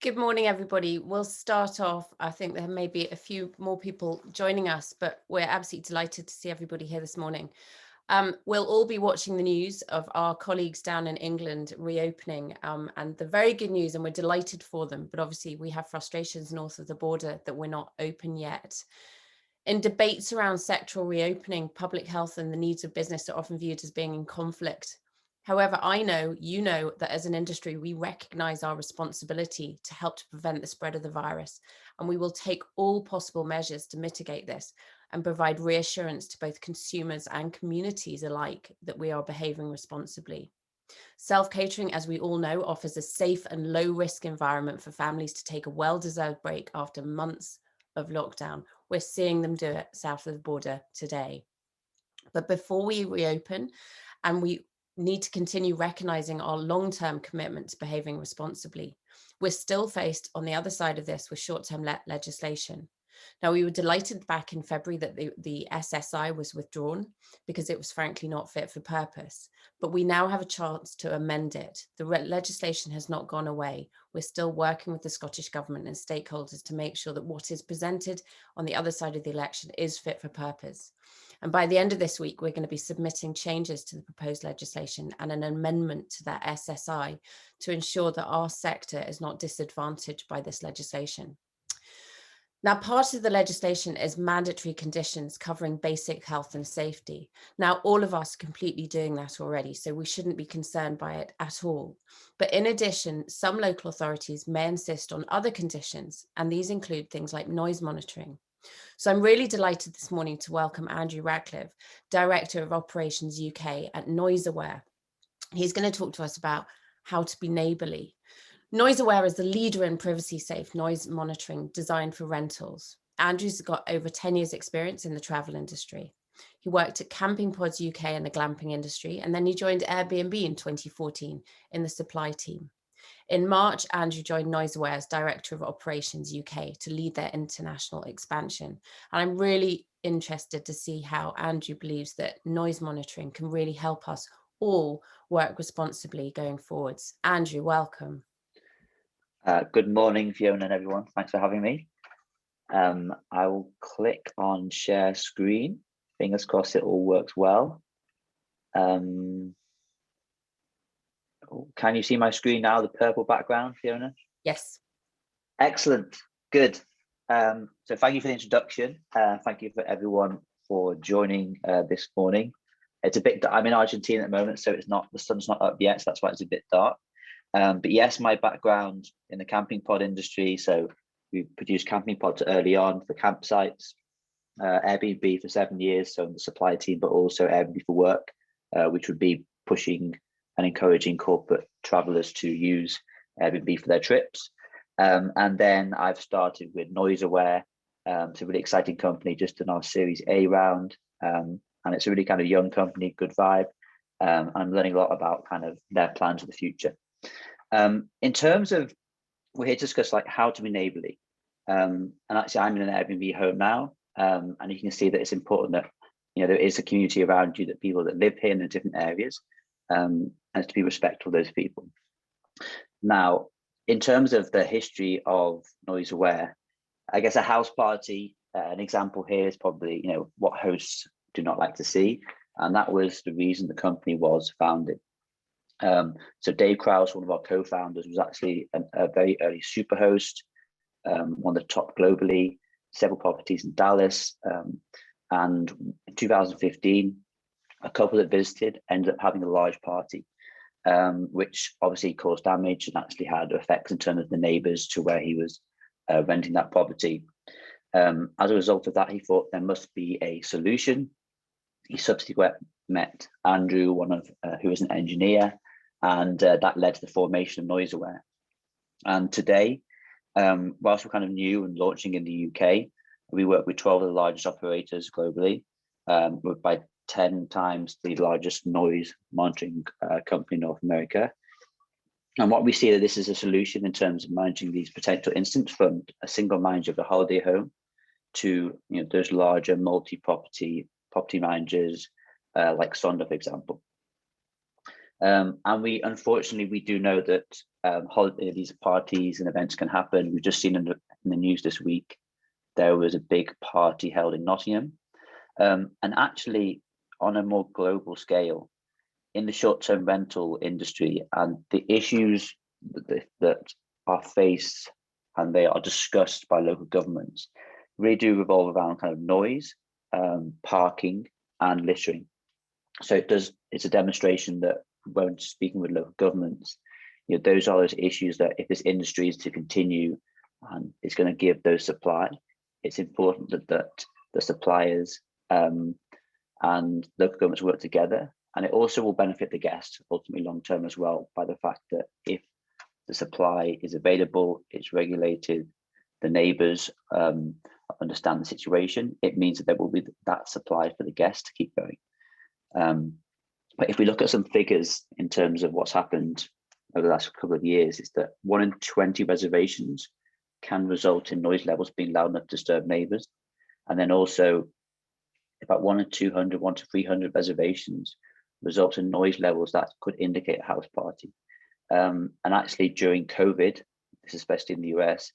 Good morning, everybody. We'll start off. I think there may be a few more people joining us, but we're absolutely delighted to see everybody here this morning. We'll all be watching the news of our colleagues down in England reopening, and the very good news, and we're delighted for them, but obviously we have frustrations north of the border that we're not open yet. In debates around sectoral reopening, public health and the needs of business are often viewed as being in conflict. However, I know, you know, that as an industry, we recognise our responsibility to help to prevent the spread of the virus, and we will take all possible measures to mitigate this and provide reassurance to both consumers and communities alike that we are behaving responsibly. Self-catering, as we all know, offers a safe and low-risk environment for families to take a well-deserved break after months of lockdown. We're seeing them do it south of the border today. But before we reopen, and we need to continue recognising our long-term commitment to behaving responsibly, we're still faced on the other side of this with short-term legislation. Now, we were delighted back in February that the SSI was withdrawn because it was frankly not fit for purpose, but we now have a chance to amend it. The legislation has not gone away. We're still working with the Scottish Government and stakeholders to make sure that what is presented on the other side of the election is fit for purpose. And by the end of this week, we're going to be submitting changes to the proposed legislation and an amendment to that SSI to ensure that our sector is not disadvantaged by this legislation. Now, part of the legislation is mandatory conditions covering basic health and safety. Now, all of us are completely doing that already, so we shouldn't be concerned by it at all. But in addition, some local authorities may insist on other conditions, and these include things like noise monitoring. So I'm really delighted this morning to welcome Andrew Radcliffe, Director of Operations UK at NoiseAware. He's going to talk to us about how to be neighbourly. NoiseAware is the leader in privacy-safe noise monitoring designed for rentals. Andrew's got over 10 years experience in the travel industry. He worked at Camping Pods UK in the glamping industry, and then he joined Airbnb in 2014 in the supply team. In March, Andrew joined NoiseAware as Director of Operations UK to lead their international expansion. And I'm really interested to see how Andrew believes that noise monitoring can really help us all work responsibly going forwards. Andrew, welcome. Good morning, Fiona and everyone. Thanks for having me. I will click on share screen. Fingers crossed it all works well. Can you see my screen now, the purple background, Fiona? Yes. Excellent. Good. So thank you for the introduction. Thank you for everyone for joining this morning. It's a bit, I'm in Argentina at the moment, so it's not, the sun's not up yet, so that's why it's a bit dark. But yes, my background in the camping pod industry. So we produced camping pods early on for campsites, Airbnb for 7 years, so in the supply team, but also Airbnb for work, which would be pushing and encouraging corporate travelers to use Airbnb for their trips. And then I've started with NoiseAware. It's a really exciting company, just in our Series A round. And it's a really kind of young company, good vibe. I'm learning a lot about kind of their plans for the future. In terms of, we're here to discuss like how to be neighbourly. And actually I'm in an Airbnb home now. And you can see that it's important that, you know, there is a community around you, that people that live here in the different areas, and to be respectful of those people. Now, in terms of the history of NoiseAware, I guess a house party, an example here is probably, you know, what hosts do not like to see. And that was the reason the company was founded. So Dave Krause, one of our co-founders, was actually a very early superhost, one of the top globally, several properties in Dallas. And in 2015, a couple that visited ended up having a large party, which obviously caused damage and actually had effects in terms of the neighbours to where he was renting that property. As a result of that, he thought there must be a solution. He subsequently met Andrew, who was an engineer, and that led to the formation of NoiseAware. And today, whilst we're kind of new and launching in the UK, we work with 12 of the largest operators globally. We're by 10 times the largest noise monitoring company in North America. And what we see that this is a solution in terms of managing these potential incidents, from a single manager of the holiday home to, you know, those larger multi-property managers like Sonder, for example. And we, unfortunately, we do know that these parties and events can happen. We've just seen in the news this week, there was a big party held in Nottingham. And actually, on a more global scale, in the short-term rental industry, and the issues that are faced and they are discussed by local governments really do revolve around kind of noise, parking, and littering. So it's a demonstration that when speaking with local governments, those are those issues that if this industry is to continue and it's going to give those supply, it's important that the suppliers and local governments work together. And it also will benefit the guest ultimately long term as well, by the fact that if the supply is available, it's regulated, the neighbours understand the situation, it means that there will be that supply for the guests to keep going. But if we look at some figures in terms of what's happened over the last couple of years, is that 1 in 20 reservations can result in noise levels being loud enough to disturb neighbours. And then also about 1 in 200, 1 to 300 reservations result in noise levels that could indicate a house party. And actually during COVID, this especially in the US,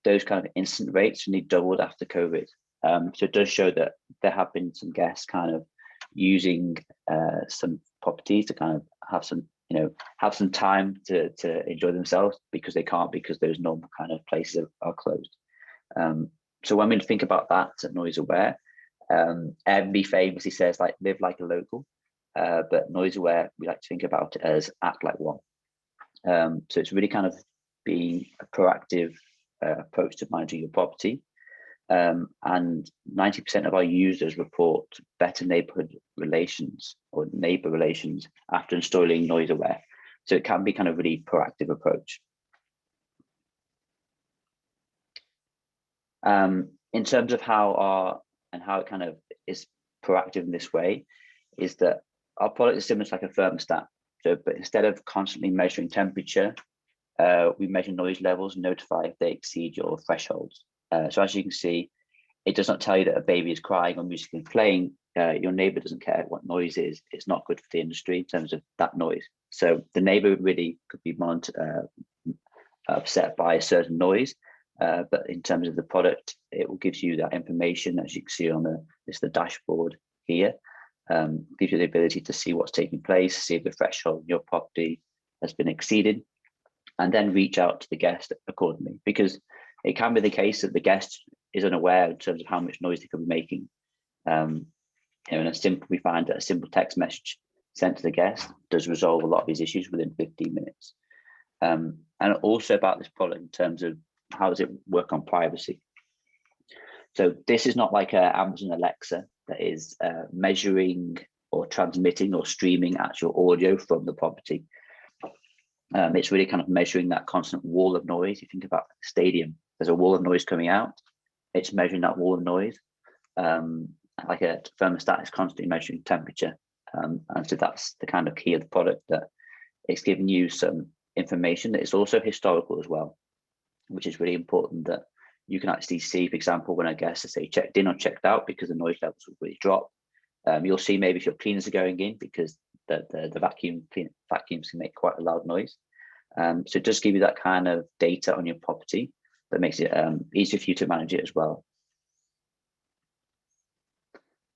those kind of incident rates only doubled after COVID. So it does show that there have been some guests kind of using some properties to kind of have some time to enjoy themselves, because they can't, because those normal kind of places are closed. So when we think about that noise aware, everybody famously says like live like a local, but noise aware, we like to think about it as act like one. So it's really kind of being a proactive approach to managing your property. And 90% of our users report better neighborhood relations or neighbor relations after installing noise aware. So it can be kind of really proactive approach. In terms of how it kind of is proactive in this way, is that our product is similar to like a thermostat. So, but instead of constantly measuring temperature, we measure noise levels and notify if they exceed your thresholds. So as you can see, it does not tell you that a baby is crying or music is playing. Your neighbor doesn't care what noise is. It's not good for the industry in terms of that noise. So the neighbor really could be upset by a certain noise, but in terms of the product, it will give you that information, as you can see on the dashboard here. Gives you the ability to see what's taking place, see if the threshold in your property has been exceeded, and then reach out to the guest accordingly, because it can be the case that the guest is unaware in terms of how much noise they could be making. We find that a simple text message sent to the guest does resolve a lot of these issues within 15 minutes. And also about this product in terms of how does it work on privacy. So this is not like Amazon Alexa that is measuring or transmitting or streaming actual audio from the property. It's really kind of measuring that constant wall of noise. You think about the stadium, there's a wall of noise coming out. It's measuring that wall of noise. Like a thermostat is constantly measuring temperature. And so that's the kind of key of the product, that it's giving you some information that is also historical as well, which is really important, that you can actually see, for example, when a guest has say checked in or checked out because the noise levels will really drop. You'll see maybe if your cleaners are going in, because the vacuums can make quite a loud noise. So it does give you that kind of data on your property that makes it easier for you to manage it as well.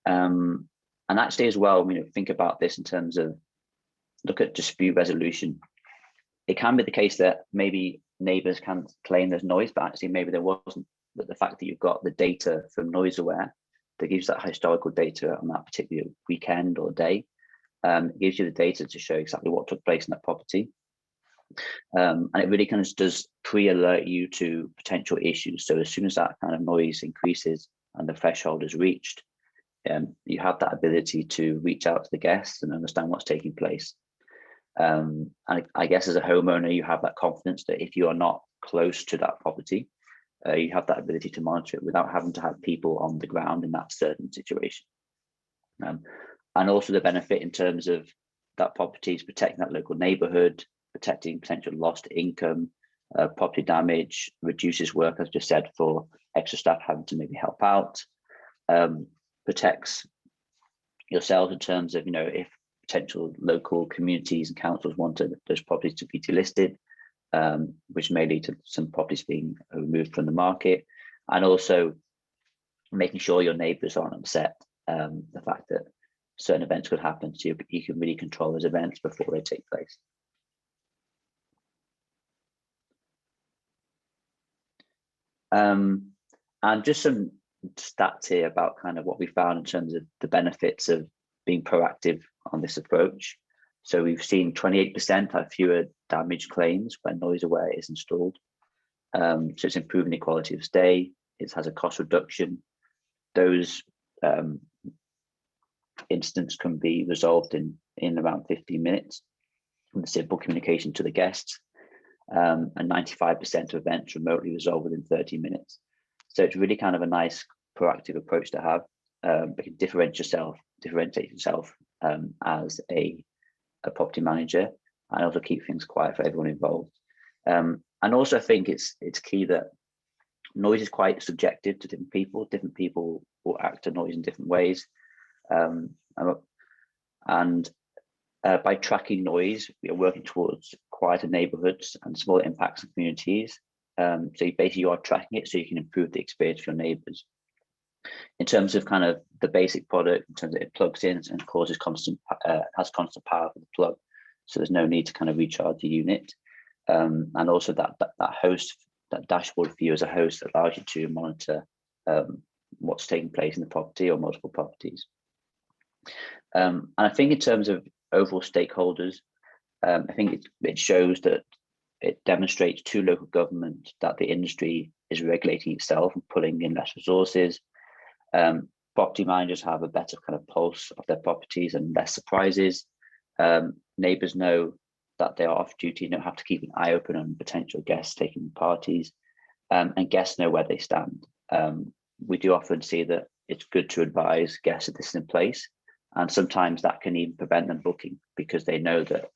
And actually as well, think about this in terms of, look at dispute resolution. It can be the case that maybe neighbours can claim there's noise, but actually maybe there wasn't. But the fact that you've got the data from Noise Aware that gives that historical data on that particular weekend or day, it gives you the data to show exactly what took place in that property. And it really kind of does pre-alert you to potential issues. So as soon as that kind of noise increases and the threshold is reached, you have that ability to reach out to the guests and understand what's taking place. And I guess as a homeowner, you have that confidence that if you are not close to that property, you have that ability to monitor it without having to have people on the ground in that certain situation. And also the benefit in terms of that property is protecting that local neighborhood, protecting potential lost income, property damage, reduces work, as just said, for extra staff having to maybe help out, protects yourselves in terms of, if potential local communities and councils wanted those properties to be delisted, which may lead to some properties being removed from the market, and also making sure your neighbours aren't upset. The fact that certain events could happen, so you can really control those events before they take place. And just some stats here about kind of what we found in terms of the benefits of being proactive on this approach. So we've seen 28% have fewer damage claims when noise aware is installed. So it's improving the quality of stay. It has a cost reduction. Those incidents can be resolved in around 15 minutes with simple communication to the guests, and 95% of events remotely resolved within 30 minutes. So it's really kind of a nice proactive approach to have. It can differentiate yourself as a property manager, and also keep things quiet for everyone involved. And also I think it's key that noise is quite subjective to different people. Different people will act to noise in different ways. By tracking noise, we are working towards quieter neighbourhoods and smaller impacts on communities. So you are tracking it so you can improve the experience for your neighbours. In terms of kind of the basic product, in terms of it plugs in and causes has constant power for the plug, so there's no need to kind of recharge the unit. And also that dashboard for you as a host allows you to monitor what's taking place in the property or multiple properties. And I think in terms of overall stakeholders, I think it shows that it demonstrates to local government that the industry is regulating itself and pulling in less resources. Property managers have a better kind of pulse of their properties and less surprises. Neighbours know that they are off duty and don't have to keep an eye open on potential guests taking parties, and guests know where they stand. We do often see that it's good to advise guests that this is in place, and sometimes that can even prevent them booking, because they know that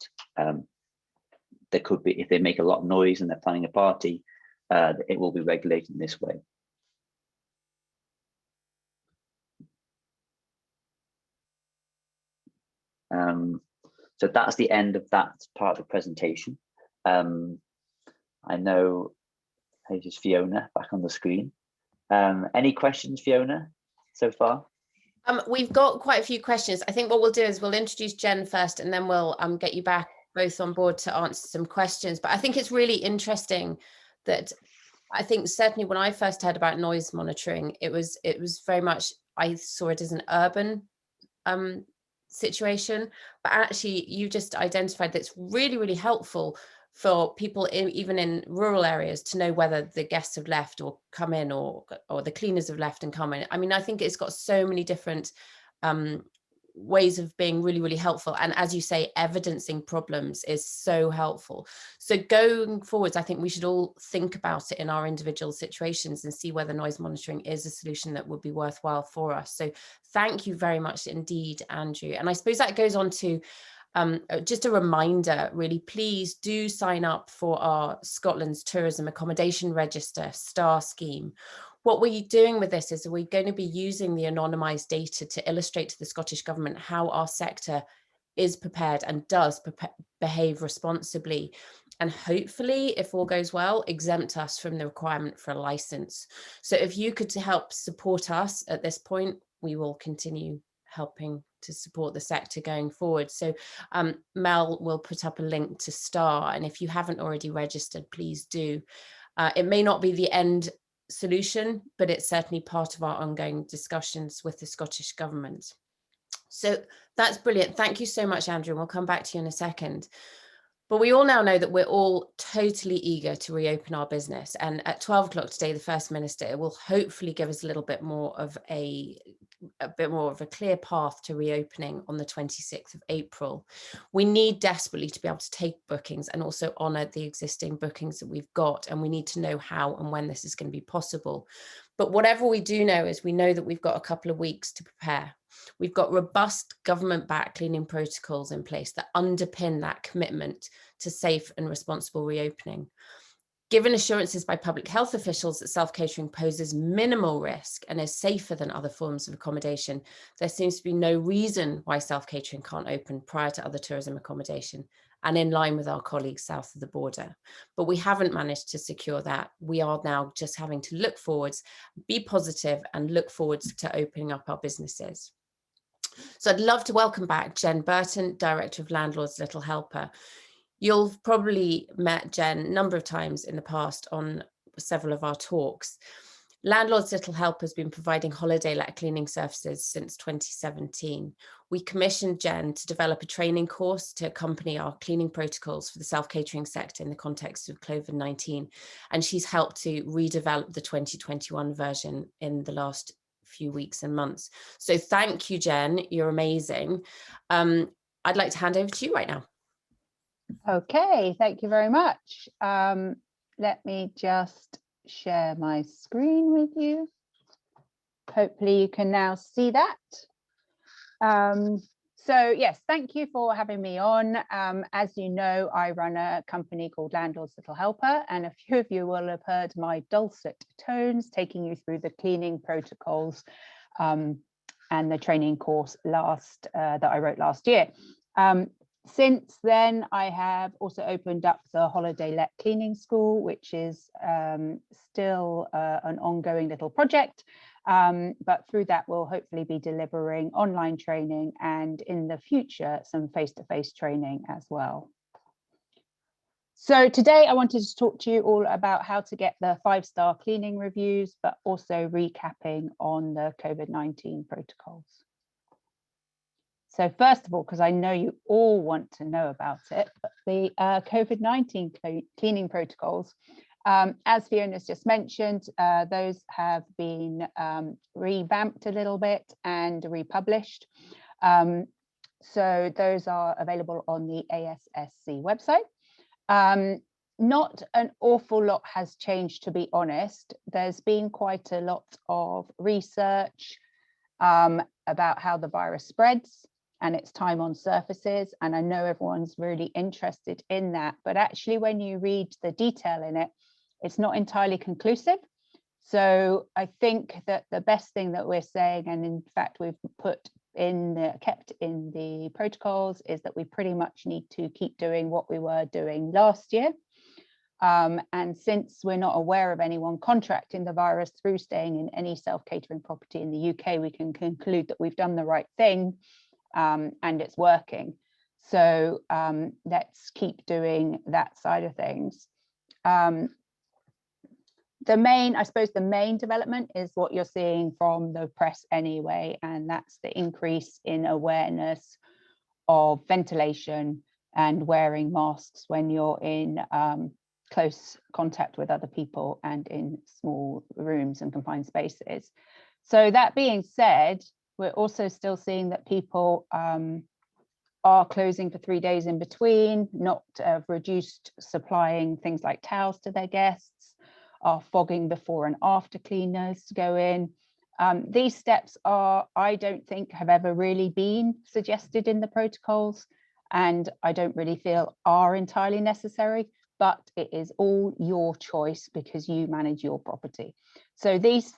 there could be, if they make a lot of noise and they're planning a party, it will be regulated in this way. So that's the end of that part of the presentation. I know, hey, just Fiona back on the screen. Any questions, Fiona, so far? We've got quite a few questions. I think what we'll do is we'll introduce Jen first, and then we'll get you back both on board to answer some questions. But I think it's really interesting that I think certainly when I first heard about noise monitoring, it was very much, I saw it as an urban situation, but actually you just identified that it's really, really helpful for people even in rural areas to know whether the guests have left or come in, or the cleaners have left and come in. I mean, I think it's got so many different ways of being really, really helpful. And as you say, evidencing problems is so helpful. So going forwards, I think we should all think about it in our individual situations and see whether noise monitoring is a solution that would be worthwhile for us. So thank you very much indeed, Andrew. And I suppose that goes on to just a reminder, really, please do sign up for our Scotland's Tourism Accommodation Register STAR scheme. What we're doing with this is we're going to be using the anonymised data to illustrate to the Scottish Government how our sector is prepared and does behave responsibly, and hopefully, if all goes well, exempt us from the requirement for a licence. So if you could help support us at this point, we will continue helping to support the sector going forward. So Mel will put up a link to STAR, and if you haven't already registered, please do. It may not be the end solution, but it's certainly part of our ongoing discussions with the Scottish Government. So that's brilliant. Thank you so much, Andrew. We'll come back to you in a second. But we all now know that we're all totally eager to reopen our business. And at 12 o'clock today, the First Minister will hopefully give us a little bit more of a clear path to reopening on the 26th of April. We need desperately to be able to take bookings and also honour the existing bookings that we've got. And we need to know how and when this is going to be possible. But whatever we do know is we know that we've got a couple of weeks to prepare. We've got robust government-backed cleaning protocols in place that underpin that commitment to safe and responsible reopening. Given assurances by public health officials that self-catering poses minimal risk and is safer than other forms of accommodation, there seems to be no reason why self-catering can't open prior to other tourism accommodation, and in line with our colleagues south of the border. But we haven't managed to secure that. We are now just having to look forwards, be positive, and look forwards to opening up our businesses. So I'd love to welcome back Jen Burton, Director of Landlords Little Helper. You'll probably met Jen a number of times in the past on several of our talks. Landlords Little Helper has been providing holiday let cleaning services since 2017. We commissioned Jen to develop a training course to accompany our cleaning protocols for the self-catering sector in the context of COVID-19. And she's helped to redevelop the 2021 version in the last few weeks and months. So thank you, Jen. You're amazing. I'd like to hand over to you right now. Okay, thank you very much. Let me just share my screen with you. Hopefully you can now see that. So yes, thank you for having me on. As you know, I run a company called Landlords Little Helper, and a few of you will have heard my dulcet tones taking you through the cleaning protocols and the training course that I wrote last year. Since then, I have also opened up the Holiday Let Cleaning School, which is still an ongoing little project. But through that, we'll hopefully be delivering online training and in the future, some face-to-face training as well. So today I wanted to talk to you all about how to get the 5-star cleaning reviews, but also recapping on the COVID-19 protocols. So first of all, because I know you all want to know about it, but the COVID-19 cleaning protocols, as Fiona's just mentioned, those have been revamped a little bit and republished. So those are available on the ASSC website. Not an awful lot has changed, to be honest. There's been quite a lot of research about how the virus spreads and its time on surfaces. And I know everyone's really interested in that, but actually when you read the detail in it, it's not entirely conclusive. So I think that the best thing that we're saying, and in fact we've kept in the protocols, is that we pretty much need to keep doing what we were doing last year. And since we're not aware of anyone contracting the virus through staying in any self-catering property in the UK, we can conclude that we've done the right thing. And it's working. So let's keep doing that side of things. I suppose the main development is what you're seeing from the press anyway, and that's the increase in awareness of ventilation and wearing masks when you're in close contact with other people and in small rooms and confined spaces. So that being said, we're also still seeing that people are closing for 3 days in between, not reduced supplying things like towels to their guests, are fogging before and after cleaners go in. These steps I don't think have ever really been suggested in the protocols, and I don't really feel are entirely necessary, but it is all your choice because you manage your property. So these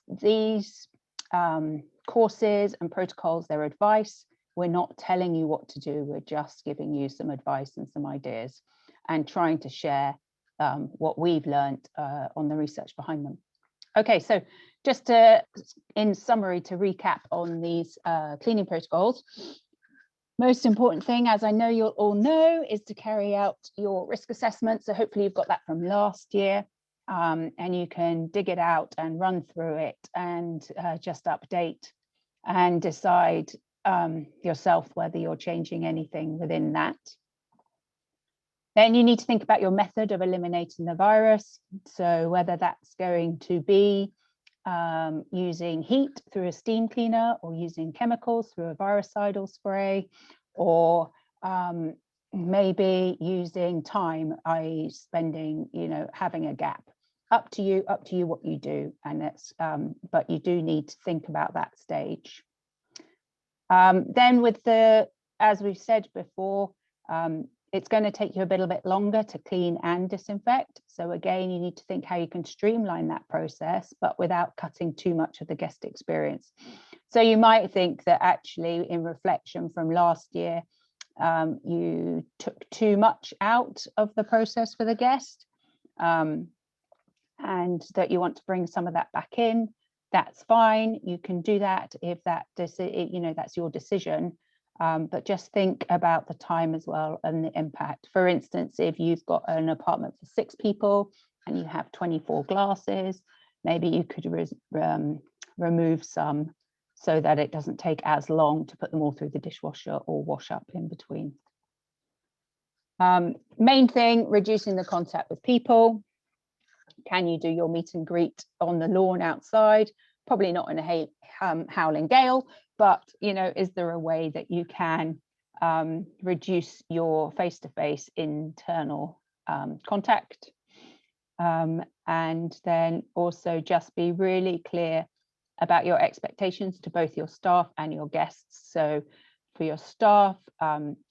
courses and protocols, they're advice. We're not telling you what to do. We're just giving you some advice and some ideas and trying to share what we've learned on the research behind them. Okay, so just in summary, to recap on these cleaning protocols, most important thing, as I know you'll all know, is to carry out your risk assessment. So hopefully you've got that from last year. And you can dig it out and run through it and just update and decide yourself whether you're changing anything within that. Then you need to think about your method of eliminating the virus. So whether that's going to be using heat through a steam cleaner, or using chemicals through a virucidal spray, or maybe using time, i.e. spending, having a gap. Up to you what you do, and it's but you do need to think about that stage. Then with as we've said before, It's going to take you a little bit longer to clean and disinfect. So again, you need to think how you can streamline that process, but without cutting too much of the guest experience. So you might think that actually, in reflection from last year, you took too much out of the process for the guest, and that you want to bring some of that back in. That's fine. You can do that if that's your decision. But just think about the time as well and the impact. For instance, if you've got an apartment for 6 people and you have 24 glasses, maybe you could remove some so that it doesn't take as long to put them all through the dishwasher or wash up in between. Main thing, reducing the contact with people. Can you do your meet and greet on the lawn outside? Probably not in a howling gale, but is there a way that you can reduce your face-to-face internal contact? And then also just be really clear about your expectations to both your staff and your guests. So for your staff,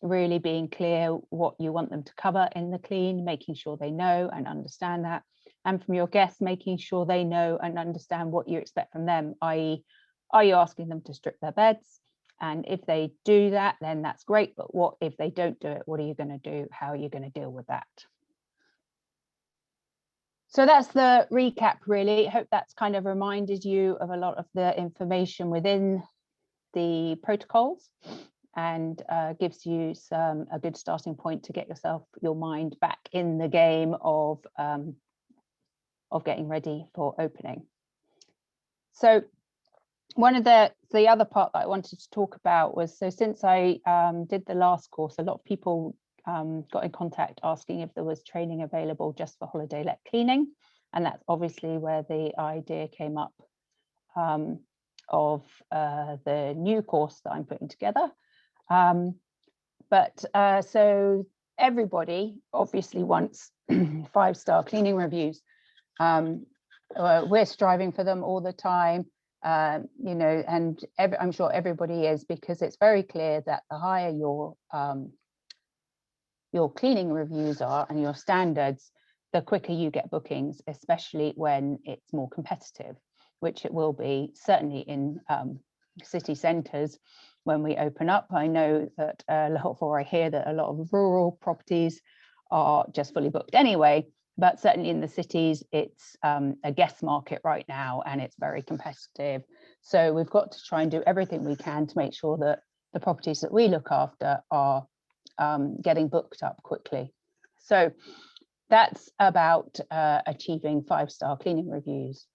really being clear what you want them to cover in the clean, making sure they know and understand that. And from your guests, making sure they know and understand what you expect from them, i.e., are you asking them to strip their beds? And if they do that, then that's great. But what if they don't do it? What are you going to do? How are you going to deal with that? So that's the recap, really. I hope that's kind of reminded you of a lot of the information within the protocols and gives you a good starting point to get your mind back in the game of getting ready for opening. So one of the other part that I wanted to talk about was, so since I did the last course, a lot of people got in contact asking if there was training available just for holiday let cleaning. And that's obviously where the idea came up of the new course that I'm putting together. So everybody obviously wants 5-star cleaning reviews. We're striving for them all the time, and I'm sure everybody is, because it's very clear that the higher your cleaning reviews are and your standards, the quicker you get bookings, especially when it's more competitive, which it will be certainly in city centres when we open up. I know that I hear that a lot of rural properties are just fully booked anyway, but certainly in the cities, it's a guest market right now, and it's very competitive. So we've got to try and do everything we can to make sure that the properties that we look after are getting booked up quickly. So that's about achieving 5-star cleaning reviews.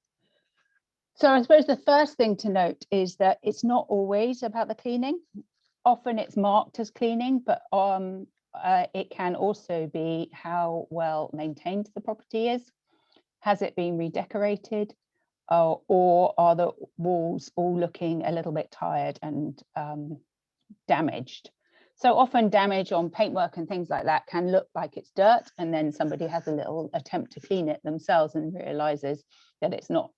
So I suppose the first thing to note is that it's not always about the cleaning. Often it's marked as cleaning, but it can also be how well maintained the property is. Has it been redecorated? Or are the walls all looking a little bit tired and damaged? So often damage on paintwork and things like that can look like it's dirt, and then somebody has a little attempt to clean it themselves and realizes that it's not.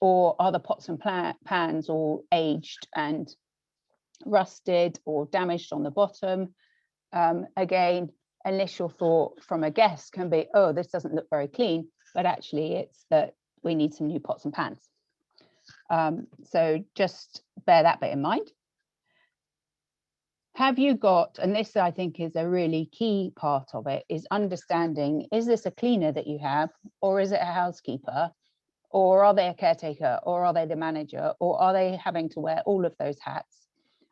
Or are the pots and pans all aged and rusted or damaged on the bottom? Again, initial thought from a guest can be, oh, this doesn't look very clean, but actually it's that we need some new pots and pans. So just bear that bit in mind. Have you got, and this I think is a really key part of it, is understanding, is this a cleaner that you have, or is it a housekeeper, or are they a caretaker, or are they the manager, or are they having to wear all of those hats?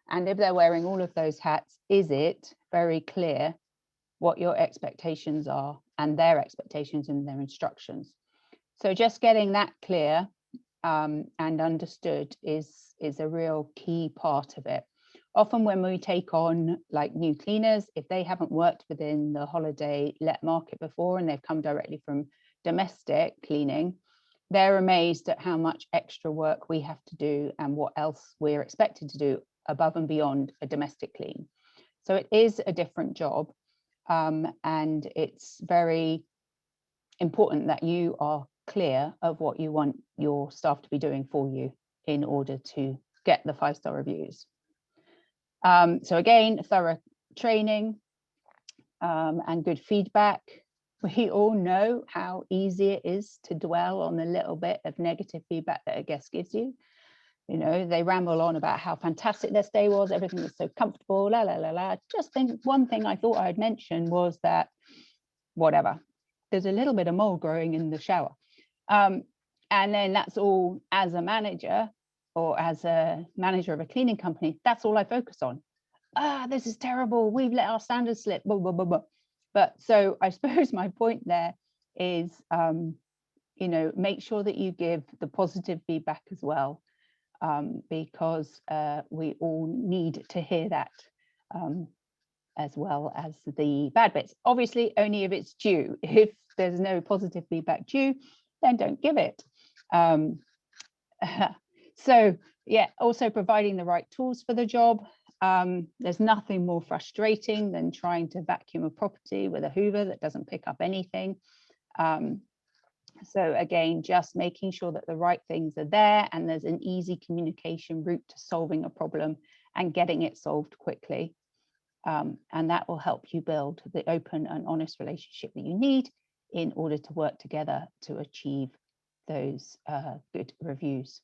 And if they're wearing all of those hats, is it very clear what your expectations are and their expectations and their instructions? So just getting that clear and understood is a real key part of it. Often when we take on like new cleaners, if they haven't worked within the holiday let market before and they've come directly from domestic cleaning, they're amazed at how much extra work we have to do and what else we're expected to do above and beyond a domestic clean. So it is a different job, and it's very important that you are clear of what you want your staff to be doing for you in order to get the 5-star reviews. So again, thorough training, and good feedback. We all know how easy it is to dwell on the little bit of negative feedback that a guest gives you. You know, they ramble on about how fantastic their stay was, everything was so comfortable, la la la la. Just think one thing I thought I'd mention was that whatever, there's a little bit of mold growing in the shower. And then that's all, as a manager or as a manager of a cleaning company, that's all I focus on. This is terrible, we've let our standards slip, blah, blah, blah, blah. But so I suppose my point there is, you know, make sure that you give the positive feedback as well, because we all need to hear that, as well as the bad bits. Obviously, only if it's due. If there's no positive feedback due, then don't give it. So yeah, also providing the right tools for the job. There's nothing more frustrating than trying to vacuum a property with a Hoover that doesn't pick up anything. So again, just making sure that the right things are there and there's an easy communication route to solving a problem and getting it solved quickly. And that will help you build the open and honest relationship that you need in order to work together to achieve those good reviews.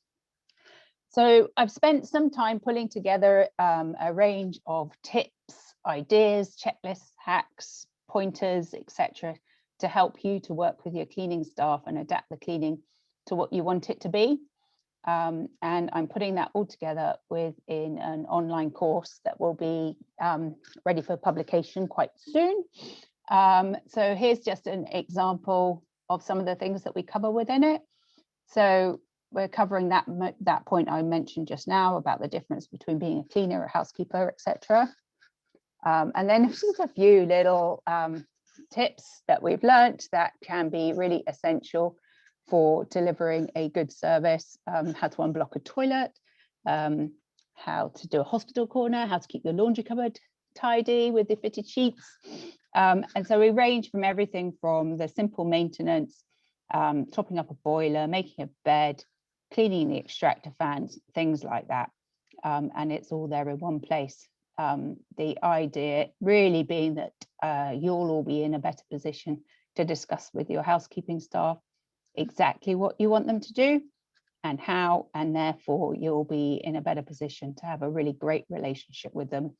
So I've spent some time pulling together a range of tips, ideas, checklists, hacks, pointers, etc., to help you to work with your cleaning staff and adapt the cleaning to what you want it to be. And I'm putting that all together within an online course that will be ready for publication quite soon. So here's just an example of some of the things that we cover within it. So we're covering that point I mentioned just now about the difference between being a cleaner, a housekeeper, etc. And then just a few little tips that we've learnt that can be really essential for delivering a good service. How to unblock a toilet, how to do a hospital corner, how to keep your laundry cupboard tidy with the fitted sheets. And so we range from everything from the simple maintenance, topping up a boiler, making a bed, cleaning the extractor fans, things like that. And it's all there in one place. The idea really being that you'll all be in a better position to discuss with your housekeeping staff exactly what you want them to do and how, and therefore you'll be in a better position to have a really great relationship with them.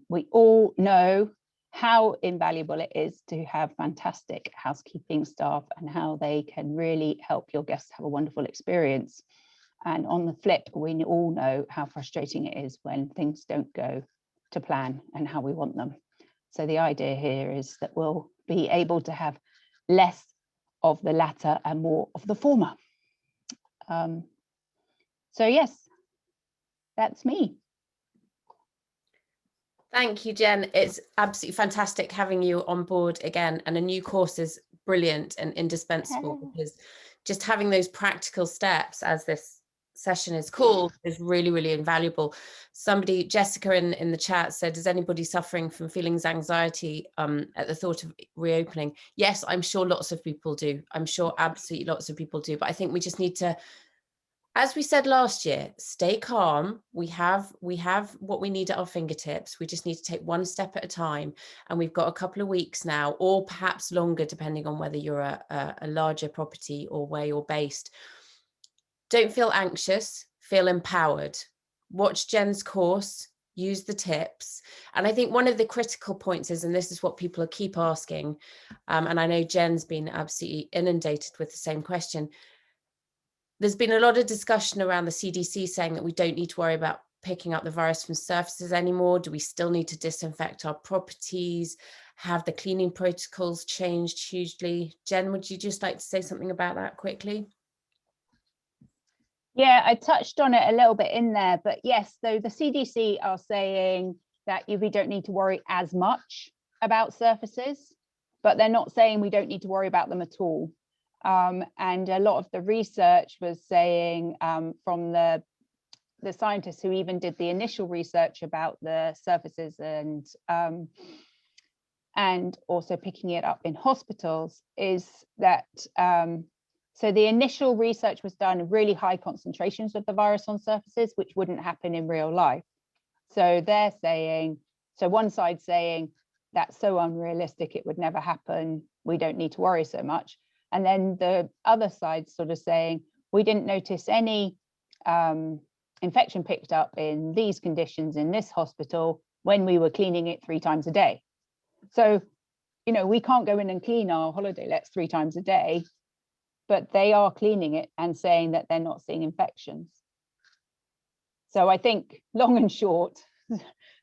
We all know how invaluable it is to have fantastic housekeeping staff and how they can really help your guests have a wonderful experience. And on the flip, we all know how frustrating it is when things don't go to plan and how we want them. So the idea here is that we'll be able to have less of the latter and more of the former. So yes, that's me. Thank you, Jen. It's absolutely fantastic having you on board again, and a new course is brilliant and indispensable because just having those practical steps, as this session is called, is really, really invaluable. Somebody, Jessica in the chat said, is anybody suffering from feelings anxiety at the thought of reopening? Yes, I'm sure lots of people do. I'm sure absolutely lots of people do, but I think we just need to, as we said last year, stay calm. We have what we need at our fingertips. We just need to take one step at a time. And we've got a couple of weeks now, or perhaps longer, depending on whether you're a larger property or where you're based. Don't feel anxious, feel empowered. Watch Jen's course, use the tips. And I think one of the critical points is, and this is what people keep asking, and I know Jen's been absolutely inundated with the same question. There's been a lot of discussion around the CDC saying that we don't need to worry about picking up the virus from surfaces anymore. Do we still need to disinfect our properties? Have the cleaning protocols changed hugely? Jen, would you just like to say something about that quickly? Yeah, I touched on it a little bit in there, but yes, so the CDC are saying that we don't need to worry as much about surfaces, but they're not saying we don't need to worry about them at all. And a lot of the research was saying from the scientists who even did the initial research about the surfaces and also picking it up in hospitals, is that so the initial research was done in really high concentrations of the virus on surfaces, which wouldn't happen in real life. So they're saying, so one side saying that's so unrealistic, it would never happen, we don't need to worry so much. And then the other side sort of saying, we didn't notice any infection picked up in these conditions in this hospital when we were cleaning it 3 times a day. So, you know, we can't go in and clean our holiday lets 3 times a day, but they are cleaning it and saying that they're not seeing infections. So I think long and short,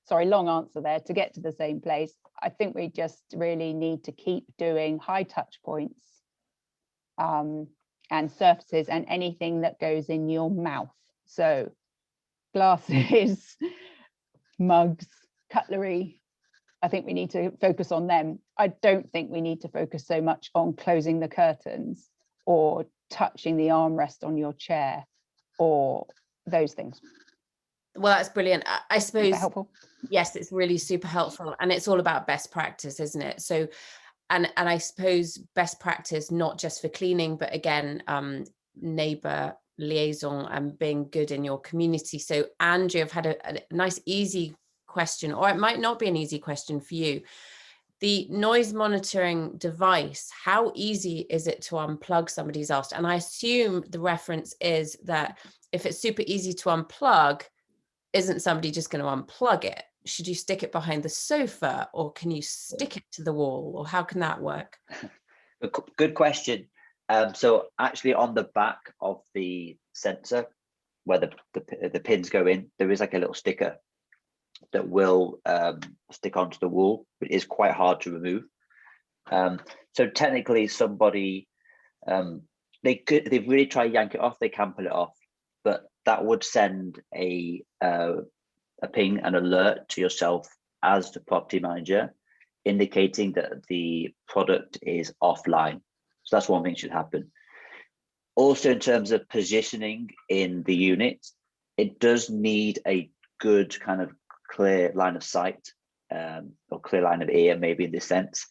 sorry, long answer there, to get to the same place, I think we just really need to keep doing high touch points and surfaces and anything that goes in your mouth. So glasses, mugs, cutlery, I think we need to focus on them. I don't think we need to focus so much on closing the curtains or touching the armrest on your chair or those things. Well, that's brilliant. I suppose, Is that helpful? Yes, it's really super helpful. And it's all about best practice, isn't it? So, and I suppose best practice, not just for cleaning, but again, neighbour liaison and being good in your community. So Andrew, I've had a nice, easy question, or it might not be an easy question for you. The noise monitoring device, how easy is it to unplug? Somebody's asked. And I assume the reference is that if it's super easy to unplug, isn't somebody just going to unplug it? Should you stick it behind the sofa, or can you stick it to the wall, or how can that work? Good question. So actually on the back of the sensor where the pins go in, there is like a little sticker that will stick onto the wall, but it is quite hard to remove. So technically somebody, they've really tried to yank it off, they can pull it off, but that would send a ping, an alert to yourself as the property manager, indicating that the product is offline. So that's one thing should happen. Also, in terms of positioning in the unit, it does need a good kind of clear line of sight, or clear line of ear, maybe in this sense.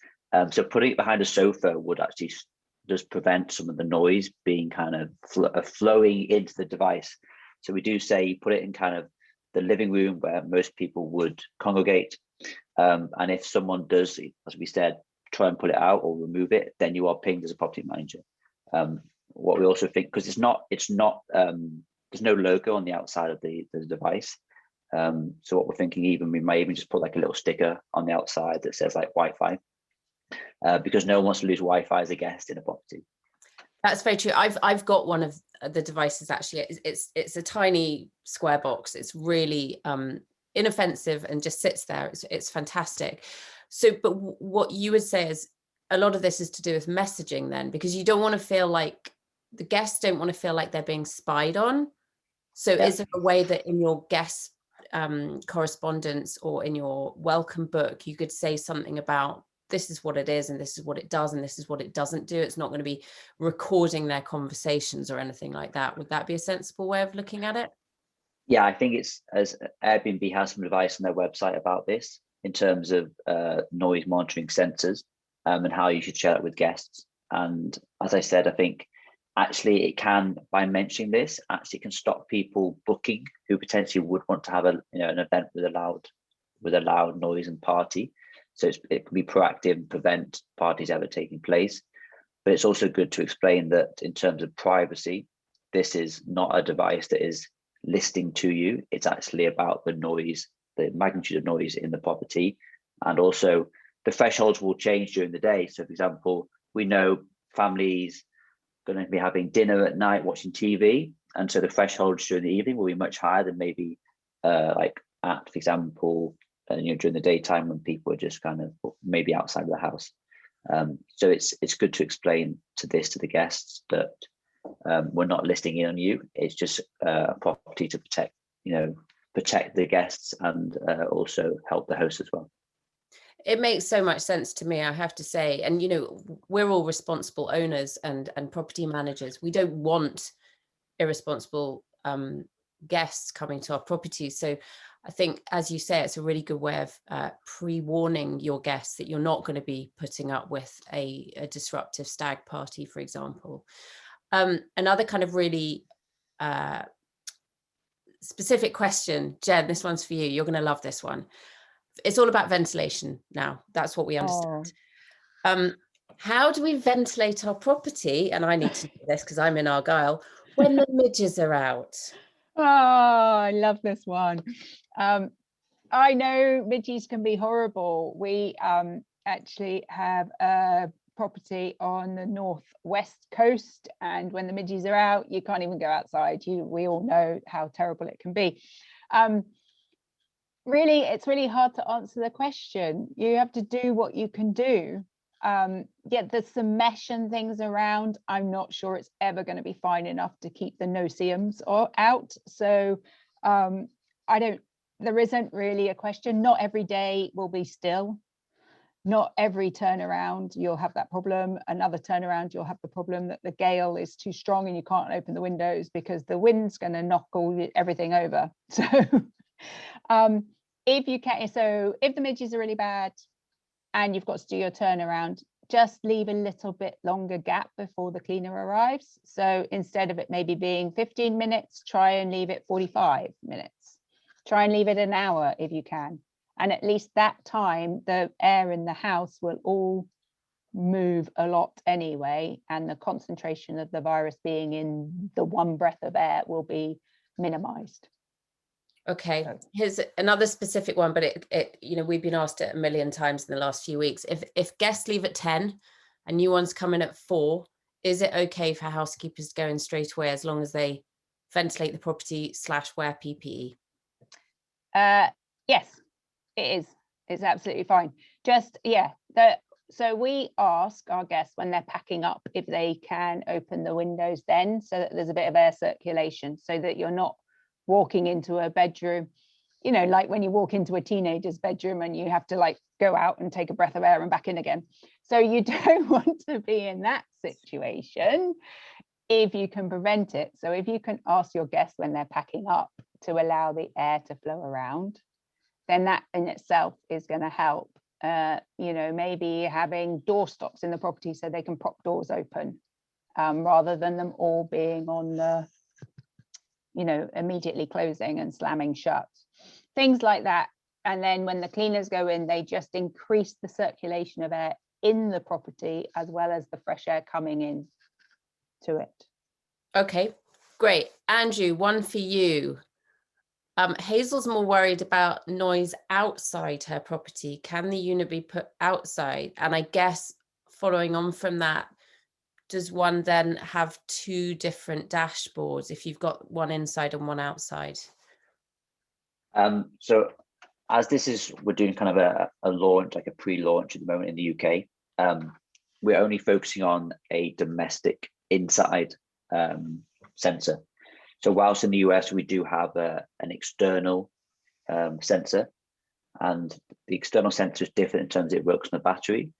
So putting it behind a sofa would actually just prevent some of the noise being kind of flowing into the device. So we do say put it in kind of the living room where most people would congregate. And if someone does, as we said, try and pull it out or remove it, then you are pinged as a property manager. What we also think, because it's not there's no logo on the outside of the device. So what we're thinking, we might even just put like a little sticker on the outside that says like Wi-Fi, because no one wants to lose Wi-Fi as a guest in a property. That's very true. I've got one of the devices actually. It's a tiny square box. It's really inoffensive and just sits there. It's fantastic. So, but what you would say is a lot of this is to do with messaging then, because you don't want to feel like the guests don't want to feel like they're being spied on. So is there a way that in your guest correspondence or in your welcome book, you could say something about this is what it is and this is what it does and this is what it doesn't do? It's not going to be recording their conversations or anything like that. Would that be a sensible way of looking at it? Yeah, I think it's, as Airbnb has some advice on their website about this in terms of noise monitoring sensors and how you should share it with guests. And as I said, I think actually it can, by mentioning this, actually can stop people booking who potentially would want to have an event with a loud noise and party. So it can be proactive and prevent parties ever taking place. But it's also good to explain that in terms of privacy, this is not a device that is listening to you. It's actually about the noise, the magnitude of noise in the property. And also the thresholds will change during the day. So for example, we know families going to be having dinner at night, watching TV. And so the thresholds during the evening will be much higher than maybe like at, for example, during the daytime when people are just kind of maybe outside of the house. So it's good to explain to the guests that we're not listening in on you. It's just a property to protect the guests and also help the host as well. It makes so much sense to me, I have to say. And, we're all responsible owners and property managers. We don't want irresponsible guests coming to our properties. So I think, as you say, it's a really good way of pre-warning your guests that you're not going to be putting up with a disruptive stag party, for example. Another kind of really specific question, Jen, this one's for you. You're going to love this one. it's all about ventilation now. That's what we understand. How do we ventilate our property? And I need to know this because I'm in Argyll, when the midges are out. Oh, I love this one. I know midges can be horrible. We actually have a property on the northwest coast, and when the midges are out, you can't even go outside. We all know how terrible it can be. Really, it's really hard to answer the question. You have to do what you can do. Yeah, there's some mesh and things around. I'm not sure it's ever going to be fine enough to keep the no-see-ums out. So there isn't really a question. Not every day will be still. Not every turnaround you'll have that problem. Another turnaround you'll have the problem that the gale is too strong and you can't open the windows because the wind's going to knock everything over. So if the midges are really bad and you've got to do your turnaround, just leave a little bit longer gap before the cleaner arrives. So instead of it maybe being 15 minutes, try and leave it 45 minutes. Try and leave it an hour if you can. And at least that time, the air in the house will all move a lot anyway, and the concentration of the virus being in the one breath of air will be minimized. Okay, here's another specific one, but it we've been asked it a million times in the last few weeks. If guests leave at 10 and new ones come in at 4, is it okay for housekeepers to go in straight away as long as they ventilate the property / wear PPE? Yes, it is. It's absolutely fine. So we ask our guests when they're packing up if they can open the windows then, so that there's a bit of air circulation, so that you're not walking into a bedroom, like when you walk into a teenager's bedroom and you have to like go out and take a breath of air and back in again. So you don't want to be in that situation if you can prevent it. So if you can ask your guests when they're packing up to allow the air to flow around, then that in itself is going to help. Maybe having door stops in the property so they can prop doors open, rather than them all being on the, immediately closing and slamming shut. Things like that. And then when the cleaners go in, they just increase the circulation of air in the property as well as the fresh air coming in to it. Okay, great. Andrew, one for you. Hazel's more worried about noise outside her property. Can the unit be put outside? And I guess following on from that, does one then have 2 different dashboards if you've got one inside and one outside? So as we're doing kind of a launch, like a pre-launch at the moment in the UK, we're only focusing on a domestic inside sensor. So whilst in the US, we do have an external sensor, and the external sensor is different in terms of it works on the battery,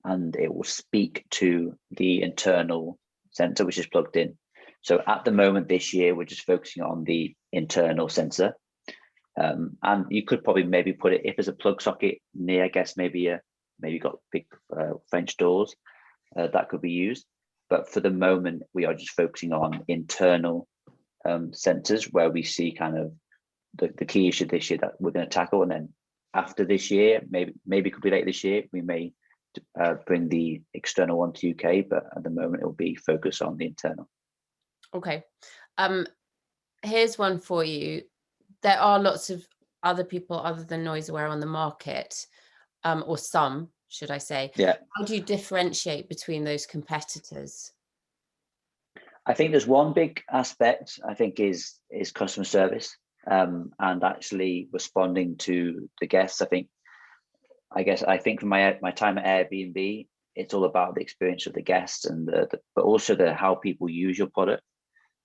and it will speak to the internal sensor, which is plugged in. So at the moment this year, we're just focusing on the internal sensor. And you could probably maybe put it, if there's a plug socket near, I guess maybe you've got big French doors, that could be used. But for the moment, we are just focusing on internal sensors, where we see kind of the key issue this year that we're going to tackle. And then after this year, maybe it could be late this year, we may bring the external one to UK, but at the moment it will be focused on the internal. Okay. Here's one for you. There are lots of other people other than Noise Aware on the market, or some, should I say. Yeah. How do you differentiate between those competitors? I think there's one big aspect, I think, is customer service, and actually responding to the guests. I think from my time at Airbnb, it's all about the experience of the guests and but also how people use your product.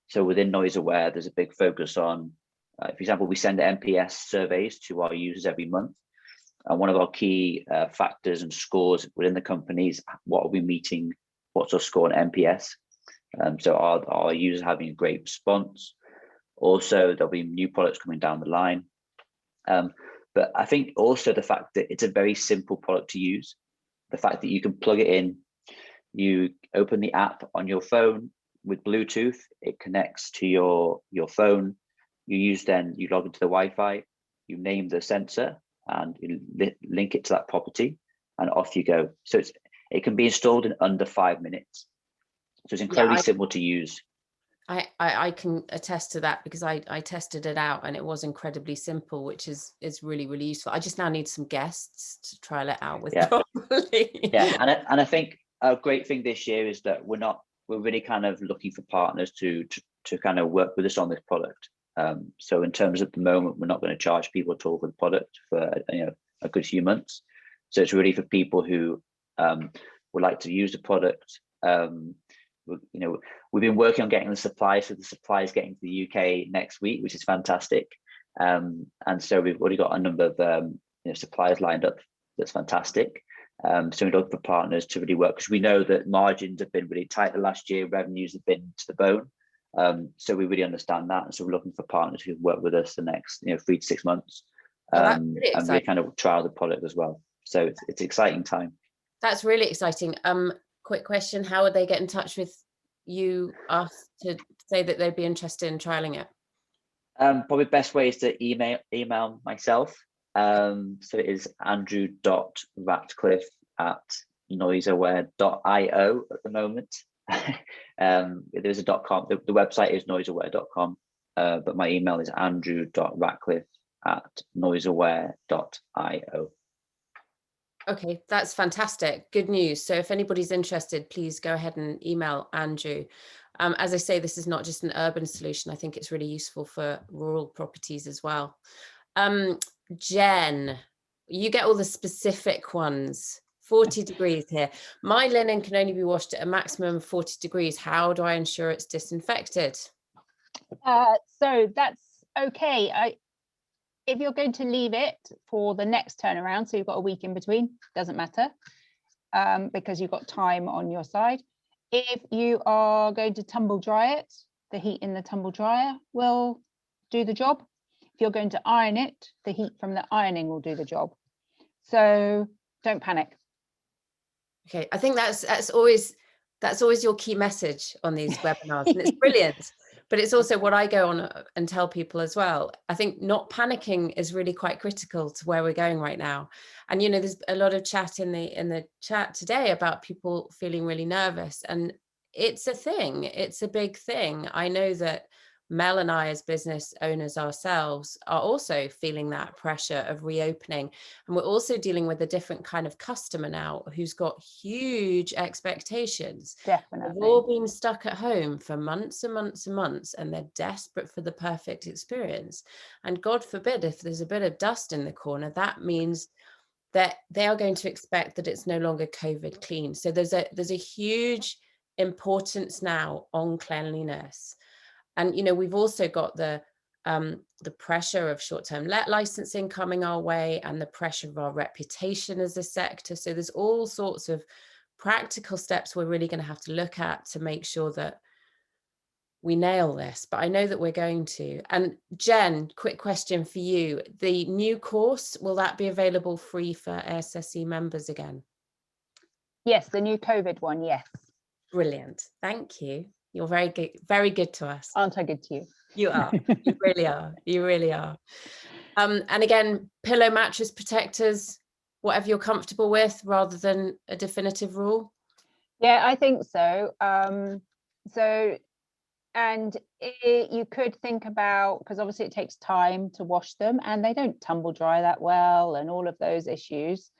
So within Noise Aware, there's a big focus on, for example, we send NPS surveys to our users every month. And one of our key factors and scores within the company is what are we meeting, what's our score on NPS? So our users having a great response. Also, there'll be new products coming down the line. But I think also the fact that it's a very simple product to use, the fact that you can plug it in, you open the app on your phone with Bluetooth, it connects to your phone, you log into the Wi-Fi, you name the sensor, and you link it to that property, and off you go. So it can be installed in under 5 minutes. So it's incredibly simple to use. I can attest to that, because I tested it out and it was incredibly simple, which is really, really useful. I just now need some guests to trial it out with properly. Yeah, and I think a great thing this year is that we're really kind of looking for partners to kind of work with us on this product. So in terms of the moment, we're not going to charge people at all for the product for a good few months. So it's really for people who would like to use the product. We've been working on getting the supply, so the supply is getting to the UK next week, which is fantastic. And so we've already got a number of suppliers lined up. That's fantastic. So we're looking for partners to really work, because we know that margins have been really tight the last year, revenues have been to the bone. So we really understand that, and so we're looking for partners who work with us the next 3 to 6 months, and really kind of trial the product as well. So it's an exciting time. That's really exciting. Quick question: how would they get in touch with us to say that they'd be interested in trialing it? Probably best way is to email myself. So it is andrew.ratcliffe@noiseaware.io at the moment. There's a .com. The website is noiseaware.com, but my email is andrew.ratcliffe@noiseaware.io. Okay, that's fantastic. Good news. So if anybody's interested, please go ahead and email Andrew. As I say, this is not just an urban solution. I think it's really useful for rural properties as well. Jen, you get all the specific ones. 40 degrees here. My linen can only be washed at a maximum of 40 degrees. How do I ensure it's disinfected? So that's okay. If you're going to leave it for the next turnaround, so you've got a week in between, doesn't matter, because you've got time on your side. If you are going to tumble dry it, the heat in the tumble dryer will do the job. If you're going to iron it, the heat from the ironing will do the job. So don't panic. Okay, I think that's always your key message on these webinars, and it's brilliant. But it's also what I go on and tell people as well. I think not panicking is really quite critical to where we're going right now. And there's a lot of chat in the chat today about people feeling really nervous, and it's a thing. It's a big thing. I know that Mel and I, as business owners ourselves, are also feeling that pressure of reopening. And we're also dealing with a different kind of customer now who's got huge expectations. Definitely. They've all been stuck at home for months and months and months, and they're desperate for the perfect experience. And God forbid, if there's a bit of dust in the corner, that means that they are going to expect that it's no longer COVID clean. So there's a huge importance now on cleanliness. And we've also got the pressure of short-term let licensing coming our way, and the pressure of our reputation as a sector. So there's all sorts of practical steps we're really going to have to look at to make sure that we nail this. But I know that we're going to. And Jen, quick question for you: the new course, will that be available free for ASSE members again? Yes, the new COVID one. Yes. Brilliant. Thank you. You're very good to us. Aren't I good to you? You are. You really are. You really are. And again, pillow mattress protectors, whatever you're comfortable with, rather than a definitive rule. Yeah, I think so. You could think about, because obviously it takes time to wash them and they don't tumble dry that well and all of those issues.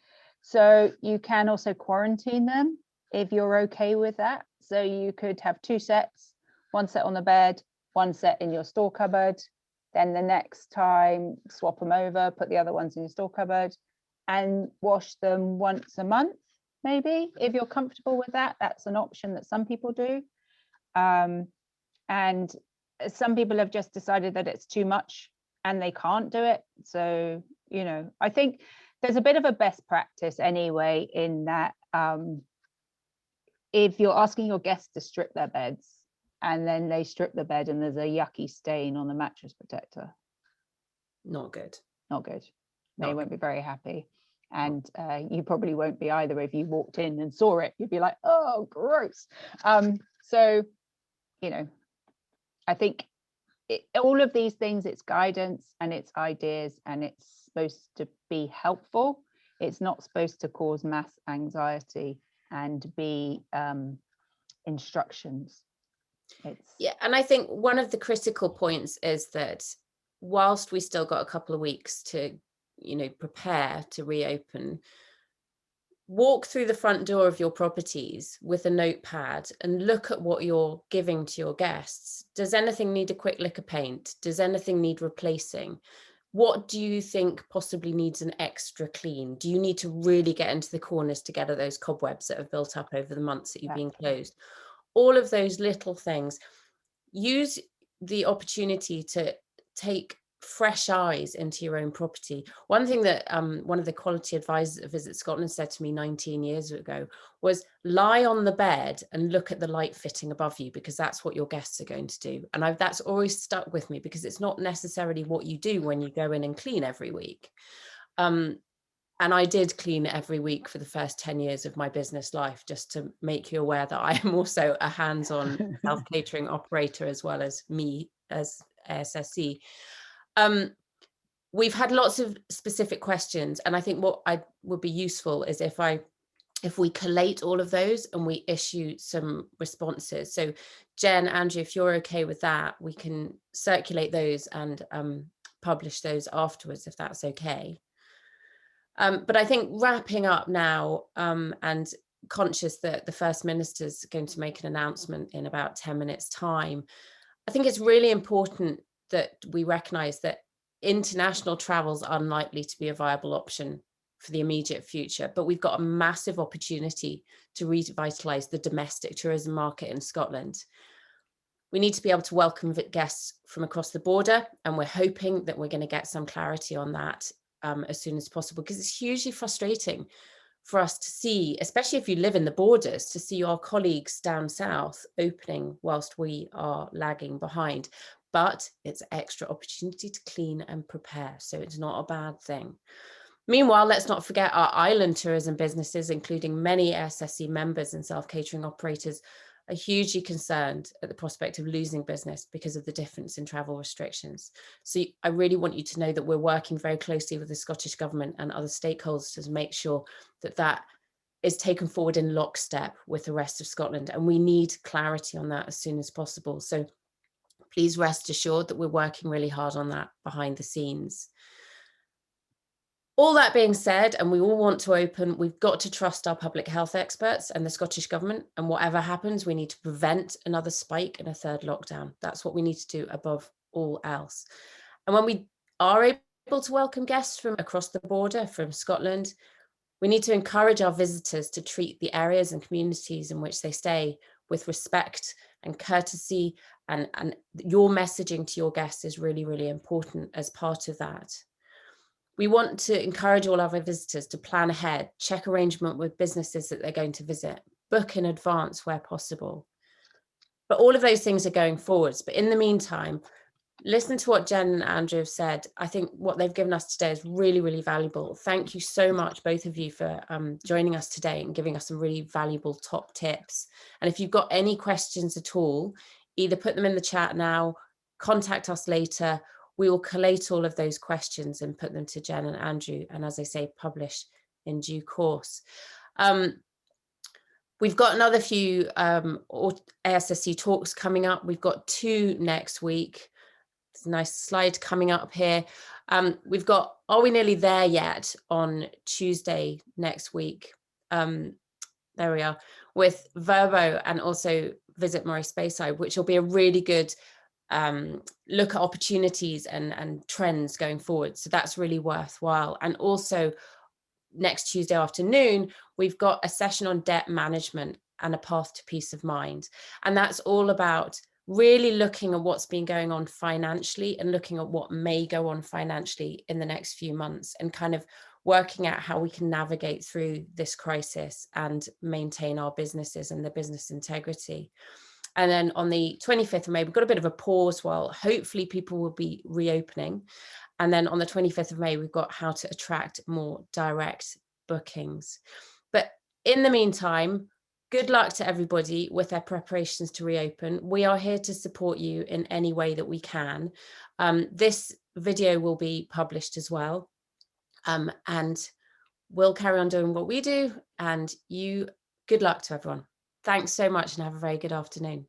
So you can also quarantine them if you're okay with that. So you could have 2 sets, 1 set on the bed, 1 set in your store cupboard. Then the next time, swap them over, put the other ones in your store cupboard, and wash them once a month, maybe, if you're comfortable with that. That's an option that some people do. And some people have just decided that it's too much and they can't do it. So, I think there's a bit of a best practice anyway, in that if you're asking your guests to strip their beds and then they strip the bed and there's a yucky stain on the mattress protector. Not good. Not good. They won't be very happy. And you probably won't be either if you walked in and saw it. You'd be like, oh, gross. So, I think all of these things, it's guidance and it's ideas and it's supposed to be helpful. It's not supposed to cause mass anxiety and be instructions. Yeah, and I think one of the critical points is that whilst we still got a couple of weeks to, you know, prepare to reopen, walk through the front door of your properties with a notepad and look at what you're giving to your guests. Does anything need a quick lick of paint? Does anything need replacing? What do you think possibly needs an extra clean? Do you need to really get into the corners to get at those cobwebs that have built up over the months that you've been closed? All of those little things. Use the opportunity to take fresh eyes into your own property. One thing that one of the quality advisors at Visit Scotland said to me 19 years ago was, lie on the bed and look at the light fitting above you, because that's what your guests are going to do. And that's always stuck with me, because it's not necessarily what you do when you go in and clean every week. And I did clean every week for the first 10 years of my business life, just to make you aware that I am also a hands-on self-catering operator, as well as me as ASSE. We've had lots of specific questions, and I think what would be useful is if we collate all of those and we issue some responses. So Jen, Andrew, if you're okay with that, we can circulate those and publish those afterwards, if that's okay. But I think wrapping up now, and conscious that the First Minister's going to make an announcement in about 10 minutes time, I think it's really important that we recognise that international travel is unlikely to be a viable option for the immediate future, but we've got a massive opportunity to revitalise the domestic tourism market in Scotland. We need to be able to welcome guests from across the border, and we're hoping that we're going to get some clarity on that as soon as possible, because it's hugely frustrating for us to see, especially if you live in the borders, to see our colleagues down south opening whilst we are lagging behind. But it's extra opportunity to clean and prepare, so it's not a bad thing. Meanwhile, let's not forget our island tourism businesses, including many SSE members and self-catering operators, are hugely concerned at the prospect of losing business because of the difference in travel restrictions. So I really want you to know that we're working very closely with the Scottish Government and other stakeholders to make sure that that is taken forward in lockstep with the rest of Scotland. And we need clarity on that as soon as possible. So please rest assured that we're working really hard on that behind the scenes. All that being said, and we all want to open, we've got to trust our public health experts and the Scottish Government, and whatever happens, we need to prevent another spike and a third lockdown. That's what we need to do above all else. And when we are able to welcome guests from across the border, from Scotland, we need to encourage our visitors to treat the areas and communities in which they stay with respect and courtesy, and your messaging to your guests is really, really important as part of that. We want to encourage all of our visitors to plan ahead, check arrangement with businesses that they're going to visit, book in advance where possible. But all of those things are going forwards. But in the meantime, listen to what Jen and Andrew have said. I think what they've given us today is really, really valuable. Thank you so much, both of you, for joining us today and giving us some really valuable top tips. And if you've got any questions at all, either put them in the chat now, contact us later. We will collate all of those questions and put them to Jen and Andrew, and as I say, publish in due course. We've got another few ASSE talks coming up. We've got 2 next week. It's a nice slide coming up here. We've got Are We Nearly There Yet on Tuesday next week. There we are, with Verbo and also Visit Moray Speyside, which will be a really good look at opportunities and trends going forward. So that's really worthwhile. And also next Tuesday afternoon, we've got a session on debt management and a path to peace of mind. And that's all about really looking at what's been going on financially and looking at what may go on financially in the next few months, and kind of working out how we can navigate through this crisis and maintain our businesses and the business integrity. And then on the 25th of May, we've got a bit of a pause while hopefully people will be reopening. And then on the 25th of May, we've got how to attract more direct bookings. But in the meantime, good luck to everybody with their preparations to reopen. We are here to support you in any way that we can. This video will be published as well. And we'll carry on doing what we do, and good luck to everyone. Thanks so much and have a very good afternoon.